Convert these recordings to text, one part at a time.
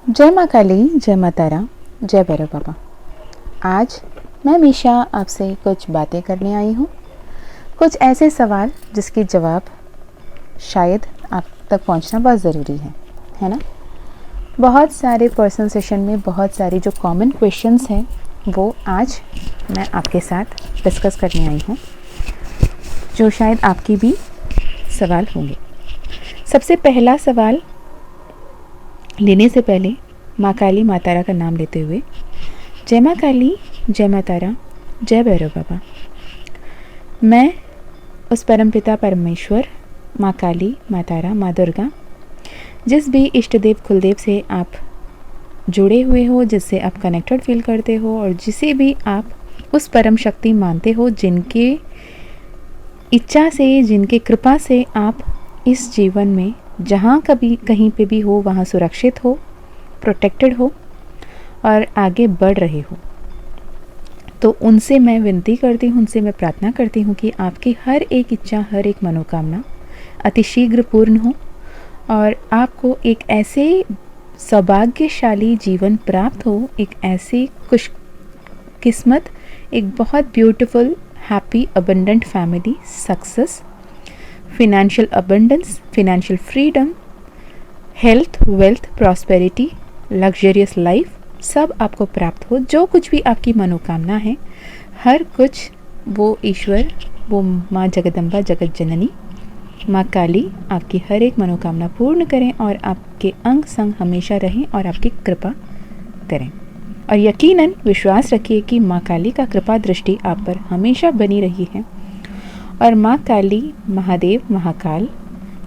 जय माँ काली, जय माँ तारा, जय भैरव बाबा। आज मैं मीशा आपसे कुछ बातें करने आई हूँ। कुछ ऐसे सवाल जिसके जवाब शायद आप तक पहुँचना बहुत ज़रूरी है ना। बहुत सारे पर्सनल सेशन में बहुत सारे जो कॉमन क्वेश्चंस हैं वो आज मैं आपके साथ डिस्कस करने आई हूँ, जो शायद आपकी भी सवाल होंगे। सबसे पहला सवाल लेने से पहले माँ काली माँ तारा का नाम लेते हुए, जय माँ काली, जय माँ तारा, जय भैरव बाबा। मैं उस परमपिता परमेश्वर माँ काली, माँ तारा, माँ दुर्गा, जिस भी इष्ट देव कुलदेव से आप जुड़े हुए हो, जिससे आप कनेक्टेड फील करते हो और जिसे भी आप उस परम शक्ति मानते हो, जिनके इच्छा से, जिनके कृपा से आप इस जीवन में जहाँ कभी कहीं पे भी हो वहाँ सुरक्षित हो, प्रोटेक्टेड हो और आगे बढ़ रहे हो, तो उनसे मैं विनती करती हूँ, उनसे मैं प्रार्थना करती हूँ कि आपकी हर एक इच्छा, हर एक मनोकामना अतिशीघ्र पूर्ण हो और आपको एक ऐसे सौभाग्यशाली जीवन प्राप्त हो, एक ऐसी खुशकिस्मत, एक बहुत beautiful, happy, abundant family, success, financial abundance, financial freedom, health, wealth, prosperity, luxurious life सब आपको प्राप्त हो। जो कुछ भी आपकी मनोकामना है, हर कुछ वो ईश्वर, वो माँ जगदम्बा, जगत जननी, माँ काली आपकी हर एक मनोकामना पूर्ण करें और आपके अंग संग हमेशा रहें और आपकी कृपा करें। और यकीनन विश्वास रखिए कि माँ काली का कृपा दृष्टि आप पर हमेशा बनी रही है। और माँ काली, महादेव, महाकाल,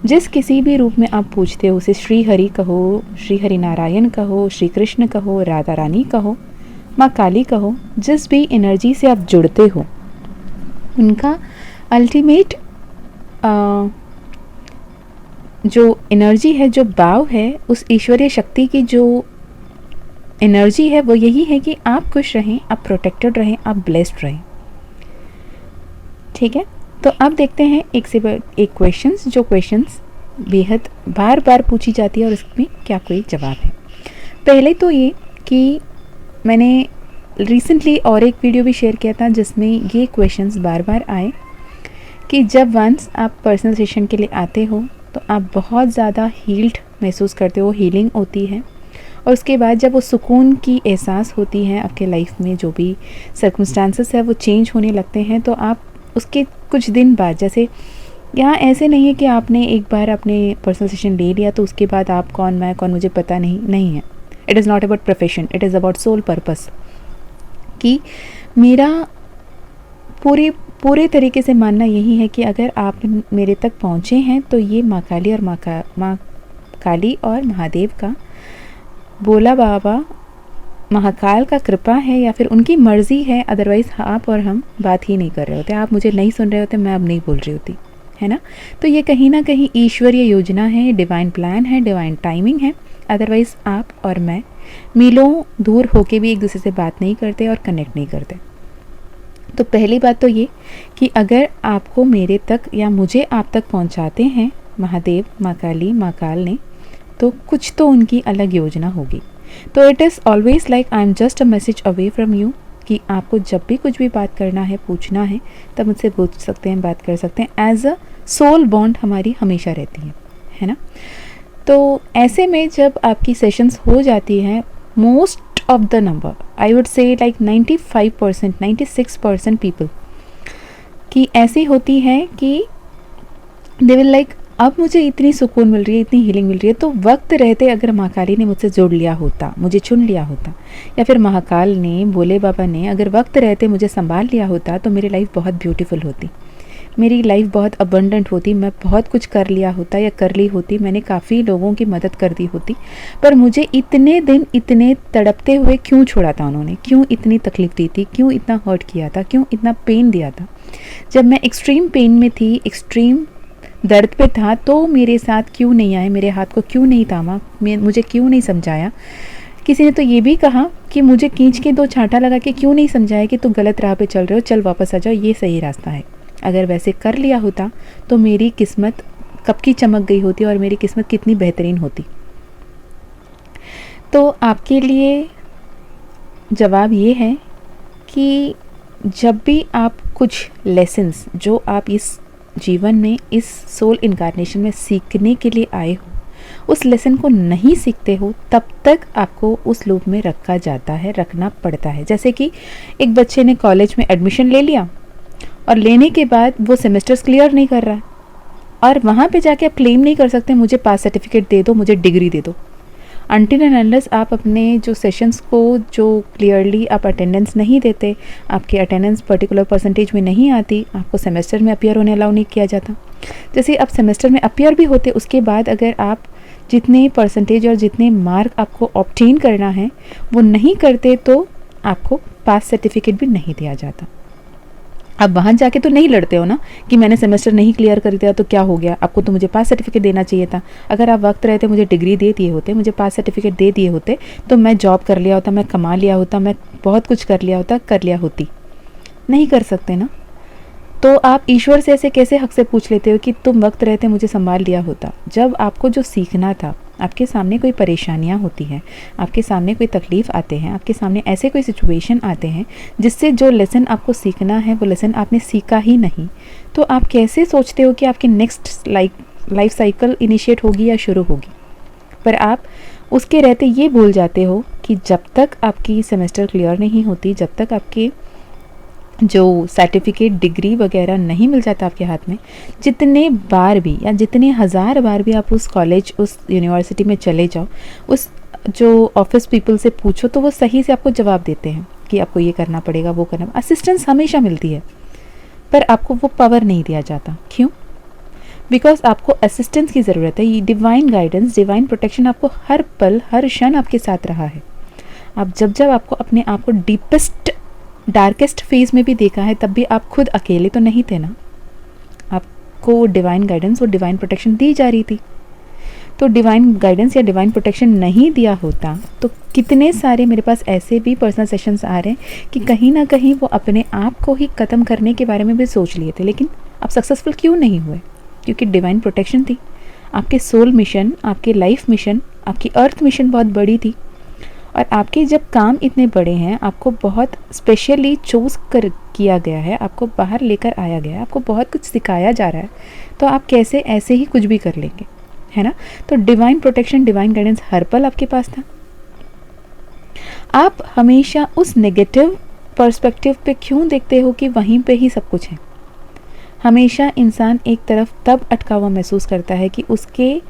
जिस किसी भी रूप में आप पूछते हो, उसे श्री हरि कहो, श्री हरि नारायण कहो, श्री कृष्ण कहो, राधा रानी कहो, माँ काली कहो, जिस भी एनर्जी से आप जुड़ते हो, उनका अल्टीमेट जो एनर्जी है, जो भाव है, उस ईश्वरीय शक्ति की जो एनर्जी है, वो यही है कि आप खुश रहें, आप प्रोटेक्टेड रहें, आप ब्लेस्ड रहें। ठीक है, तो अब देखते हैं एक से एक क्वेश्चंस, जो क्वेश्चंस बेहद बार बार पूछी जाती है और इसमें क्या कोई जवाब है। पहले तो ये कि मैंने रिसेंटली और एक वीडियो भी शेयर किया था जिसमें ये क्वेश्चंस बार बार आए कि जब वंस आप पर्सनल सेशन के लिए आते हो तो आप बहुत ज़्यादा हील्ड महसूस करते हो, हीलिंग होती है, और उसके बाद जब वो सुकून की एहसास होती है, आपके लाइफ में जो भी सर्कमस्टांसेस है वो चेंज होने लगते हैं, तो आप उसके कुछ दिन बाद, जैसे यहाँ ऐसे नहीं है कि आपने एक बार अपने पर्सनल सेशन ले लिया तो उसके बाद आप कौन, मैं कौन, मुझे पता नहीं है। It is not about profession, it is about soul purpose, कि मेरा पूरे तरीके से मानना यही है कि अगर आप मेरे तक पहुँचे हैं तो ये माँ काली और माँ काली और महादेव का, बोला बाबा, महाकाल का कृपा है या फिर उनकी मर्ज़ी है। अदरवाइज़ आप और हम बात ही नहीं कर रहे होते, आप मुझे नहीं सुन रहे होते, मैं अब नहीं बोल रही होती, है ना। तो ये कहीं ना कहीं ईश्वरीय योजना है, डिवाइन प्लान है, डिवाइन टाइमिंग है। अदरवाइज़ आप और मैं मीलों दूर होके भी एक दूसरे से बात नहीं करते और कनेक्ट नहीं करते। तो पहली बात तो ये कि अगर आपको मेरे तक या मुझे आप तक पहुँचाते हैं महादेव, माँ काली, माँ काल ने, तो कुछ तो उनकी अलग योजना होगी। तो it is always like I am just a message away from you, कि आपको जब भी कुछ भी बात करना है, पूछना है, तब मुझसे पूछ सकते हैं, बात कर सकते हैं। एज अ सोल बॉन्ड हमारी हमेशा रहती है ना। तो ऐसे में जब आपकी सेशंस हो जाती हैं, most of the number, I would say like 95%, 96% people की ऐसी होती है कि दे विल लाइक, अब मुझे इतनी सुकून मिल रही है, इतनी हीलिंग मिल रही है, तो वक्त रहते अगर महाकाली ने मुझसे जोड़ लिया होता, मुझे चुन लिया होता, या फिर महाकाल ने, भोले बाबा ने अगर वक्त रहते मुझे संभाल लिया होता, तो मेरी लाइफ बहुत ब्यूटीफुल होती, मेरी लाइफ बहुत अबंडेंट होती, मैं बहुत कुछ कर लिया होता या कर ली होती, मैंने काफ़ी लोगों की मदद कर दी होती। पर मुझे इतने दिन इतने तड़पते हुए क्यों छोड़ा था उन्होंने, क्यों इतनी तकलीफ दी थी, क्यों इतना हर्ट किया था, क्यों इतना पेन दिया था। जब मैं एक्सट्रीम पेन में थी, एक्सट्रीम दर्द पे था, तो मेरे साथ क्यों नहीं आए, मेरे हाथ को क्यों नहीं थामा, मुझे क्यों नहीं समझाया। किसी ने तो ये भी कहा कि मुझे खींच के दो छांटा लगा के क्यों नहीं समझाया कि तुम गलत राह पे चल रहे हो, चल वापस आ जाओ, ये सही रास्ता है। अगर वैसे कर लिया होता तो मेरी किस्मत कब की चमक गई होती और मेरी किस्मत कितनी बेहतरीन होती। तो आपके लिए जवाब ये है कि जब भी आप कुछ लेसन्स जो आप इस जीवन में, इस सोल इनकारनेशन में सीखने के लिए आए हो, उस लेसन को नहीं सीखते हो, तब तक आपको उस लूप में रखना पड़ता है। जैसे कि एक बच्चे ने कॉलेज में एडमिशन ले लिया और लेने के बाद वो सेमेस्टर्स क्लियर नहीं कर रहा है, और वहाँ पे जाके आप क्लेम नहीं कर सकते मुझे पास सर्टिफिकेट दे दो, मुझे डिग्री दे दो। अनटिल एंड अनलेस आप अपने जो सेशंस को जो क्लियरली आप अटेंडेंस नहीं देते, आपकी अटेंडेंस पर्टिकुलर परसेंटेज में नहीं आती, आपको सेमेस्टर में अपीयर होने अलाउ नहीं किया जाता। जैसे आप सेमेस्टर में अपीयर भी होते, उसके बाद अगर आप जितने परसेंटेज और जितने मार्क आपको ऑब्टेन करना है वो नहीं करते तो आपको पास सर्टिफिकेट भी नहीं दिया जाता। अब वहाँ जाके तो नहीं लड़ते हो ना कि मैंने सेमेस्टर नहीं क्लियर कर दिया तो क्या हो गया, आपको तो मुझे पास सर्टिफिकेट देना चाहिए था। अगर आप वक्त रहते मुझे डिग्री दे दिए होते, मुझे पास सर्टिफिकेट दे दिए होते, तो मैं जॉब कर लिया होता, मैं कमा लिया होता, मैं बहुत कुछ कर लिया होती। नहीं कर सकते ना। तो आप ईश्वर से ऐसे कैसे हक से पूछ लेते हो कि तुम वक्त रहते मुझे संभाल लिया होता। जब आपको जो सीखना था, आपके सामने कोई परेशानियां होती हैं, आपके सामने कोई तकलीफ़ आते हैं, आपके सामने ऐसे कोई सिचुएशन आते हैं जिससे जो लेसन आपको सीखना है वो लेसन आपने सीखा ही नहीं, तो आप कैसे सोचते हो कि आपकी नेक्स्ट लाइफ साइकिल इनिशिएट होगी या शुरू होगी। पर आप उसके रहते ये भूल जाते हो कि जब तक आपकी सेमेस्टर क्लियर नहीं होती, जब तक आपके जो सर्टिफिकेट, डिग्री वगैरह नहीं मिल जाता आपके हाथ में, जितने बार भी या जितने हज़ार बार भी आप उस कॉलेज, उस यूनिवर्सिटी में चले जाओ, उस जो ऑफिस पीपल से पूछो तो वो सही से आपको जवाब देते हैं कि आपको ये करना पड़ेगा, वो करना। असिस्टेंस हमेशा मिलती है, पर आपको वो पावर नहीं दिया जाता। क्यों? बिकॉज आपको असिस्टेंस की ज़रूरत है। ये डिवाइन गाइडेंस, डिवाइन प्रोटेक्शन आपको हर पल, हर क्षण आपके साथ रहा है। आप जब आपको अपने आप को डीपेस्ट, डार्केस्ट फेज में भी देखा है, तब भी आप खुद अकेले तो नहीं थे ना। आपको डिवाइन गाइडेंस और डिवाइन प्रोटेक्शन दी जा रही थी। तो डिवाइन गाइडेंस या डिवाइन प्रोटेक्शन नहीं दिया होता तो कितने सारे मेरे पास ऐसे भी पर्सनल सेशंस आ रहे हैं कि कहीं ना कहीं वो अपने आप को ही ख़त्म करने के बारे में भी सोच लिए थे, लेकिन आप सक्सेसफुल क्यों नहीं हुए? क्योंकि डिवाइन प्रोटेक्शन थी। आपके सोल मिशन, आपके लाइफ मिशन, आपकी अर्थ मिशन बहुत बड़ी थी, और आपके जब काम इतने बड़े हैं, आपको बहुत स्पेशली चूज़ कर किया गया है, आपको बाहर लेकर आया गया है, आपको बहुत कुछ सिखाया जा रहा है, तो आप कैसे ऐसे ही कुछ भी कर लेंगे, है ना। तो डिवाइन प्रोटेक्शन, डिवाइन गाइडेंस हर पल आपके पास था। आप हमेशा उस नेगेटिव पर्सपेक्टिव पे क्यों देखते हो कि वहीं पे ही सब कुछ है? हमेशा इंसान एक तरफ तब अटका हुआ महसूस करता है कि उसके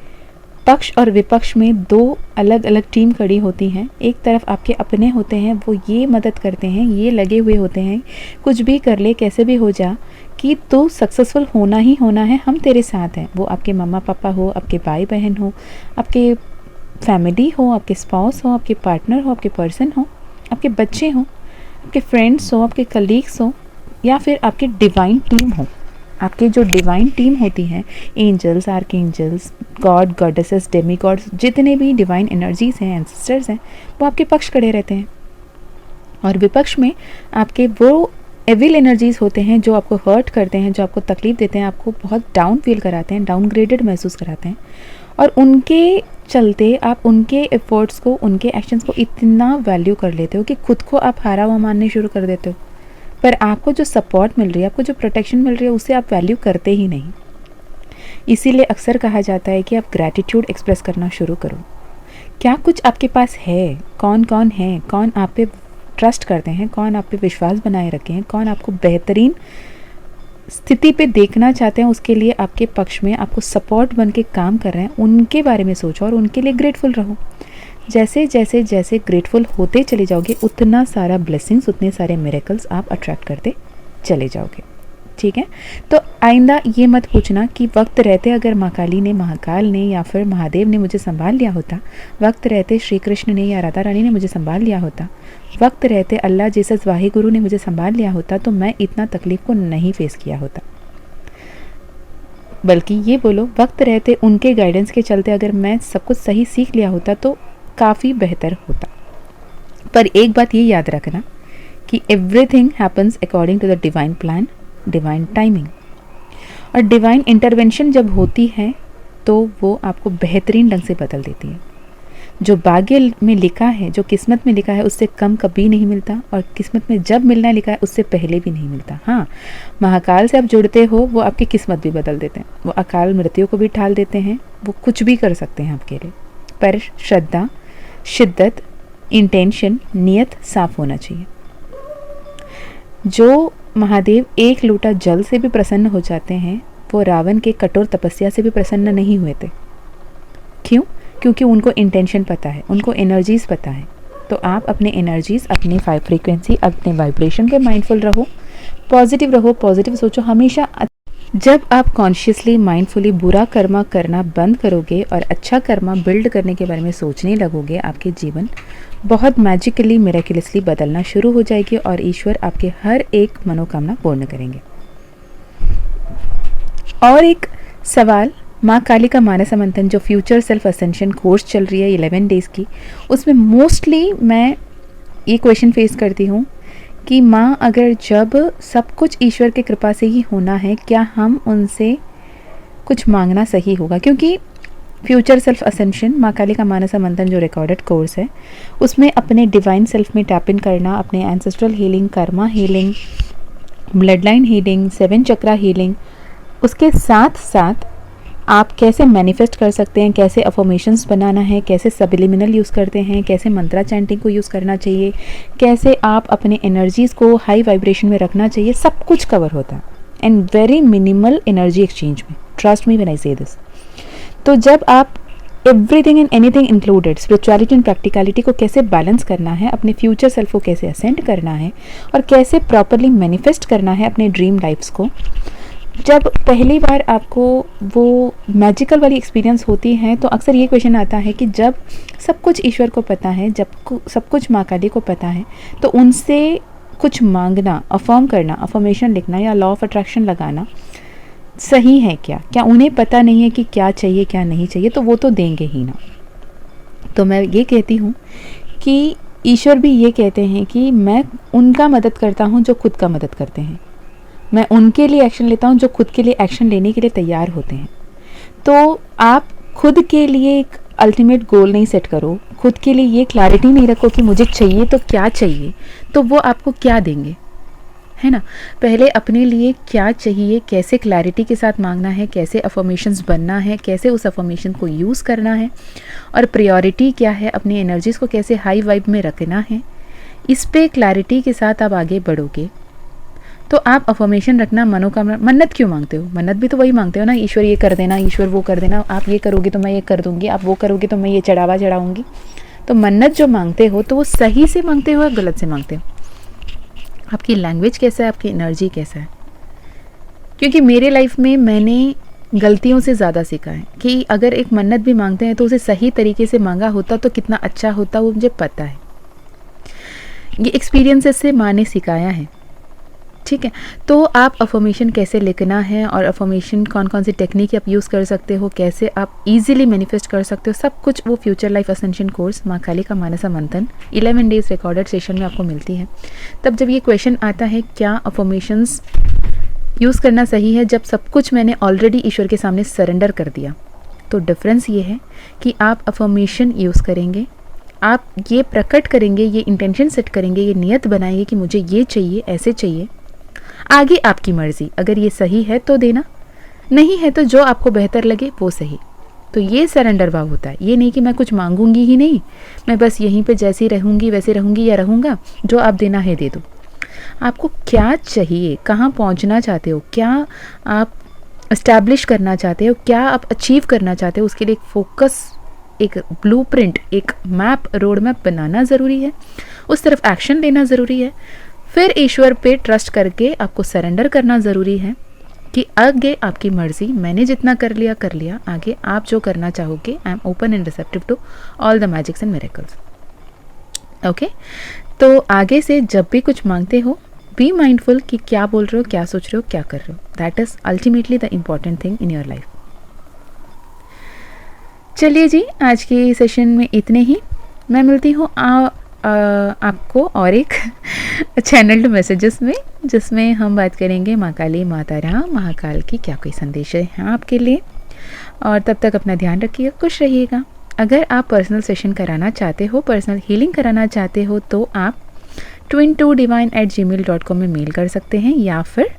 पक्ष और विपक्ष में दो अलग अलग टीम खड़ी होती हैं। एक तरफ आपके अपने होते हैं, वो ये मदद करते हैं, ये लगे हुए होते हैं, कुछ भी कर ले, कैसे भी हो जा, कि तो सक्सेसफुल होना ही होना है, हम तेरे साथ हैं। वो आपके मम्मा पापा हो, आपके भाई बहन हो, आपके फैमिली हो, आपके स्पाउस हो, आपके पार्टनर हो, आपके पर्सन हो, आपके बच्चे हो, आपके फ्रेंड्स हो, आपके कलीग्स हो, या फिर आपकी डिवाइन टीम हो। आपके जो डिवाइन टीम होती है, angels, archangels, god, goddesses, demigods, जितने भी डिवाइन एनर्जीज हैं, एंसेस्टर्स हैं, वो आपके पक्ष खड़े रहते हैं। और विपक्ष में आपके वो एविल एनर्जीज होते हैं जो आपको हर्ट करते हैं, जो आपको तकलीफ देते हैं, आपको बहुत डाउन फील कराते हैं, डाउनग्रेडेड महसूस कराते हैं। और उनके चलते आप उनके एफर्ट्स को, उनके एक्शंस को इतना वैल्यू कर लेते हो कि खुद को आप हारा हुआ मानने शुरू कर देते हो। पर आपको जो सपोर्ट मिल रही है, आपको जो प्रोटेक्शन मिल रही है, उसे आप वैल्यू करते ही नहीं। इसीलिए अक्सर कहा जाता है कि आप ग्रैटिट्यूड एक्सप्रेस करना शुरू करो। क्या कुछ आपके पास है? कौन कौन है? कौन आप पे ट्रस्ट करते हैं? कौन आप पे विश्वास बनाए रखे हैं? कौन आपको बेहतरीन स्थिति पे देखना चाहते हैं, उसके लिए आपके पक्ष में आपको सपोर्ट बन के काम कर रहे हैं? उनके बारे में सोचो और उनके लिए ग्रेटफुल रहो। जैसे जैसे जैसे ग्रेटफुल होते चले जाओगे, उतना सारा ब्लेसिंग्स, उतने सारे मिरेकल्स आप अट्रैक्ट करते चले जाओगे। ठीक है। तो आइंदा ये मत पूछना कि वक्त रहते अगर माँ काली ने, महाकाल ने या फिर महादेव ने मुझे संभाल लिया होता, वक्त रहते श्री कृष्ण ने या राधा रानी ने मुझे संभाल लिया होता, वक्त रहते अल्लाह जीसस वाहे गुरु ने मुझे संभाल लिया होता, तो मैं इतना तकलीफ को नहीं फेस किया होता। बल्कि ये बोलो, वक्त रहते उनके गाइडेंस के चलते अगर मैं सब कुछ सही सीख लिया होता तो काफ़ी बेहतर होता। पर एक बात ये याद रखना कि everything happens according to the divine plan, divine timing. और डिवाइन इंटरवेंशन जब होती है तो वो आपको बेहतरीन ढंग से बदल देती है। जो भाग्य में लिखा है, जो किस्मत में लिखा है, उससे कम कभी नहीं मिलता, और किस्मत में जब मिलना लिखा है उससे पहले भी नहीं मिलता। हाँ, महाकाल से आप जुड़ते हो, वो आपकी किस्मत भी बदल देते हैं, वो अकाल मृत्यु को भी ठाल देते हैं, वो कुछ भी कर सकते हैं आपके लिए। पर श्रद्धा, शिद्दत, इंटेंशन, नियत साफ होना चाहिए। जो महादेव एक लोटा जल से भी प्रसन्न हो जाते हैं, वो रावण के कठोर तपस्या से भी प्रसन्न नहीं हुए थे। क्यों? क्योंकि उनको इंटेंशन पता है, उनको एनर्जीज पता है। तो आप अपने एनर्जीज, अपनी फ्रीक्वेंसी, अपने वाइब्रेशन के माइंडफुल रहो, पॉजिटिव रहो, पॉजिटिव सोचो हमेशा। जब आप कॉन्शियसली माइंडफुली बुरा कर्मा करना बंद करोगे और अच्छा कर्मा बिल्ड करने के बारे में सोचने लगोगे, आपके जीवन बहुत मैजिकली, मिरेकलसली बदलना शुरू हो जाएगी और ईश्वर आपके हर एक मनोकामना पूर्ण करेंगे। और एक सवाल, माँ काली का मानस मंथन जो फ्यूचर सेल्फ असेंशन कोर्स चल रही है 11 डेज़ की, उसमें मोस्टली मैं ये क्वेश्चन फेस करती हूँ कि माँ, अगर जब सब कुछ ईश्वर की कृपा से ही होना है, क्या हम उनसे कुछ मांगना सही होगा? क्योंकि फ्यूचर सेल्फ असेंशन, माँ काली का मानस मंथन जो रिकॉर्डेड कोर्स है, उसमें अपने डिवाइन सेल्फ में टैप इन करना, अपने ancestral healing, Karma healing, blood line healing, 7 चक्रा हीलिंग, उसके साथ साथ आप कैसे मैनिफेस्ट कर सकते हैं, कैसे अफर्मेशंस बनाना है, कैसे सब्लिमिनल यूज़ करते हैं, कैसे मंत्रा चैंटिंग को यूज़ करना चाहिए, कैसे आप अपने एनर्जीज़ को हाई वाइब्रेशन में रखना चाहिए, सब कुछ कवर होता है and very minimal energy exchange में। ट्रस्ट मी व्हेन आई से दिस। तो जब आप everything and anything included, spirituality and practicality को कैसे बैलेंस करना है, अपने फ्यूचर सेल्फ को कैसे असेंड करना है और कैसे प्रॉपरली मैनिफेस्ट करना है अपने ड्रीम लाइफ्स को, जब पहली बार आपको वो मैजिकल वाली एक्सपीरियंस होती है, तो अक्सर ये क्वेश्चन आता है कि जब सब कुछ ईश्वर को पता है, जब सब कुछ माँ काली को पता है, तो उनसे कुछ मांगना, अफर्म करना, अफर्मेशन लिखना या लॉ ऑफ अट्रैक्शन लगाना सही है क्या? क्या उन्हें पता नहीं है कि क्या चाहिए क्या नहीं चाहिए? तो वो तो देंगे ही ना। तो मैं ये कहती हूँ कि ईश्वर भी ये कहते हैं कि मैं उनका मदद करता हूँ जो खुद का मदद करते हैं, मैं उनके लिए एक्शन लेता हूँ जो खुद के लिए एक्शन लेने के लिए तैयार होते हैं। तो आप खुद के लिए एक अल्टीमेट गोल नहीं सेट करो, खुद के लिए ये क्लैरिटी नहीं रखो कि मुझे चाहिए तो क्या चाहिए, तो वो आपको क्या देंगे, है ना। पहले अपने लिए क्या चाहिए, कैसे क्लैरिटी के साथ मांगना है, कैसे अफर्मेशंस बनना है, कैसे उस अफर्मेशन को यूज़ करना है, और प्रायोरिटी क्या है, अपनी एनर्जीज़ को कैसे हाई वाइब में रखना है, इस पे क्लैरिटी के साथ आप आगे बढ़ोगे तो आप अफर्मेशन रखना, मनोकामना, मन्नत क्यों मांगते हो? मन्नत भी तो वही मांगते हो ना, ईश्वर ये कर देना, ईश्वर वो कर देना, आप ये करोगे तो मैं ये कर दूंगी, आप वो करोगे तो मैं ये चढ़ावा चढ़ाऊंगी। तो मन्नत जो मांगते हो तो वो सही से मांगते हो या गलत से मांगते हो? आपकी लैंग्वेज कैसा है, आपकी एनर्जी कैसा है? क्योंकि मेरे लाइफ में मैंने गलतियों से ज़्यादा सीखा है कि अगर एक मन्नत भी मांगते हैं तो उसे सही तरीके से मांगा होता तो कितना अच्छा होता, वो मुझे पता है। ये एक्सपीरियंसेस से माँ ने सिखाया है, ठीक है। तो आप अफर्मेशन कैसे लिखना है और अफर्मेशन कौन कौन सी टेक्निक आप यूज़ कर सकते हो, कैसे आप इजीली मैनिफेस्ट कर सकते हो, सब कुछ वो फ्यूचर लाइफ असेंशन कोर्स माँ काली का मानस मंथन 11 डेज रिकॉर्डेड सेशन में आपको मिलती है। तब जब ये क्वेश्चन आता है क्या अफर्मेशंस यूज़ करना सही है, जब सब कुछ मैंने ऑलरेडी ईश्वर के सामने सरेंडर कर दिया, तो डिफरेंस ये है कि आप अफर्मेशन यूज़ करेंगे, आप ये प्रकट करेंगे, ये इंटेंशन सेट करेंगे, ये नियत बनाएंगे कि मुझे ये चाहिए, ऐसे चाहिए। आगे आपकी मर्ज़ी, अगर ये सही है तो देना, नहीं है तो जो आपको बेहतर लगे वो सही। तो ये सरेंडर भाव होता है, ये नहीं कि मैं कुछ मांगूंगी ही नहीं, मैं बस यहीं पे जैसी रहूंगी वैसे रहूंगी या रहूँगा, जो आप देना है दे दो। आपको क्या चाहिए, कहाँ पहुँचना चाहते हो, क्या आप इस्टेब्लिश करना चाहते हो, क्या आप अचीव करना चाहते हो, उसके लिए एक फोकस, एक ब्लूप्रिंट, एक मैप, रोड मैप बनाना ज़रूरी है, उस तरफ एक्शन लेना ज़रूरी है। फिर ईश्वर पे ट्रस्ट करके आपको सरेंडर करना ज़रूरी है कि आगे आपकी मर्ज़ी, मैंने जितना कर लिया, आगे आप जो करना चाहोगे, I am open and receptive to all the magics and miracles. Okay, तो आगे से जब भी कुछ मांगते हो, बी माइंडफुल कि क्या बोल रहे हो, क्या सोच रहे हो, क्या कर रहे हो। That is ultimately the important thing in your life. चलिए जी, आज के सेशन में इतने ही। मैं मिलती हूँ आपको और एक चैनल्ड मैसेजेस में, जिसमें हम बात करेंगे माँ काली, माता राम, महाकाल की क्या कोई संदेश है आपके लिए। और तब तक अपना ध्यान रखिएगा, खुश रहिएगा। अगर आप पर्सनल सेशन कराना चाहते हो, पर्सनल हीलिंग कराना चाहते हो, तो आप twin2divine@gmail.com में मेल कर सकते हैं, या फिर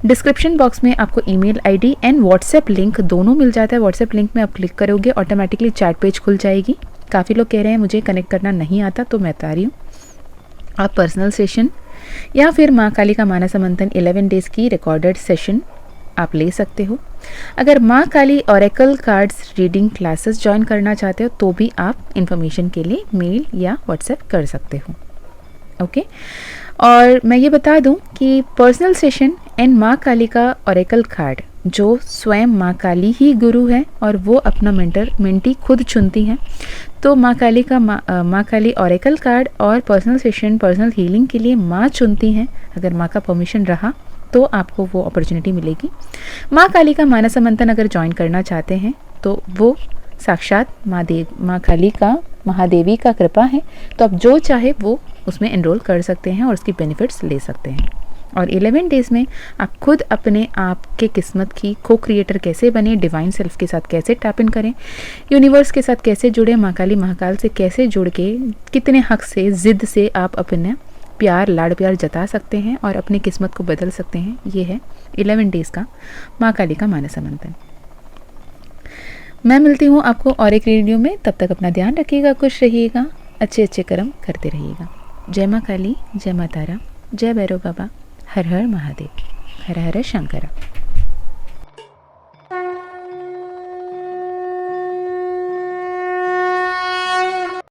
डिस्क्रिप्शन बॉक्स में आपको email ID and WhatsApp link दोनों मिल जाता है। व्हाट्सएप लिंक में आप क्लिक करोगे ऑटोमेटिकली चैट पेज खुल जाएगी। काफ़ी लोग कह रहे हैं मुझे कनेक्ट करना नहीं आता, तो मैं बता रही हूँ, आप पर्सनल सेशन या फिर माँ काली का मानस मंथन 11 डेज़ की रिकॉर्डेड सेशन आप ले सकते हो। अगर माँ Kali oracle cards reading classes join करना चाहते हो तो भी आप इन्फॉर्मेशन के लिए मेल या व्हाट्सएप कर सकते हो। ओके और मैं ये बता दूं कि पर्सनल सेशन एंड माँ काली का ऑरेकल कार्ड जो स्वयं माँ काली ही गुरु है और वो अपना मेंटी खुद चुनती हैं, तो माँ काली का माँ काली ऑरेकल कार्ड और पर्सनल सेशन पर्सनल हीलिंग के लिए माँ चुनती हैं। अगर माँ का परमिशन रहा तो आपको वो अपॉर्चुनिटी मिलेगी। माँ काली का मानस मंथन अगर ज्वाइन करना चाहते हैं तो वो साक्षात माँ काली का महादेवी का कृपा है, तो आप जो चाहे वो उसमें एनरोल कर सकते हैं और उसकी बेनिफिट्स ले सकते हैं। और 11 डेज़ में आप खुद अपने आप के किस्मत की को क्रिएटर कैसे बने, डिवाइन सेल्फ के साथ कैसे टैप इन करें, यूनिवर्स के साथ कैसे जुड़े, माँ काली महाकाल से कैसे जुड़ के कितने हक से ज़िद से आप अपने प्यार लाड़ प्यार जता सकते हैं और अपनी किस्मत को बदल सकते हैं, ये है 11 डेज़ का माँ काली का मानस मंथन। मैं मिलती हूँ आपको और एक वीडियो में, तब तक अपना ध्यान रखिएगा, खुश रहिएगा, अच्छे अच्छे कर्म करते रहिएगा। जय माँ काली, जय माँ तारा, जय भैरव बाबा, हर हर महादेव, हर हर शंकरा।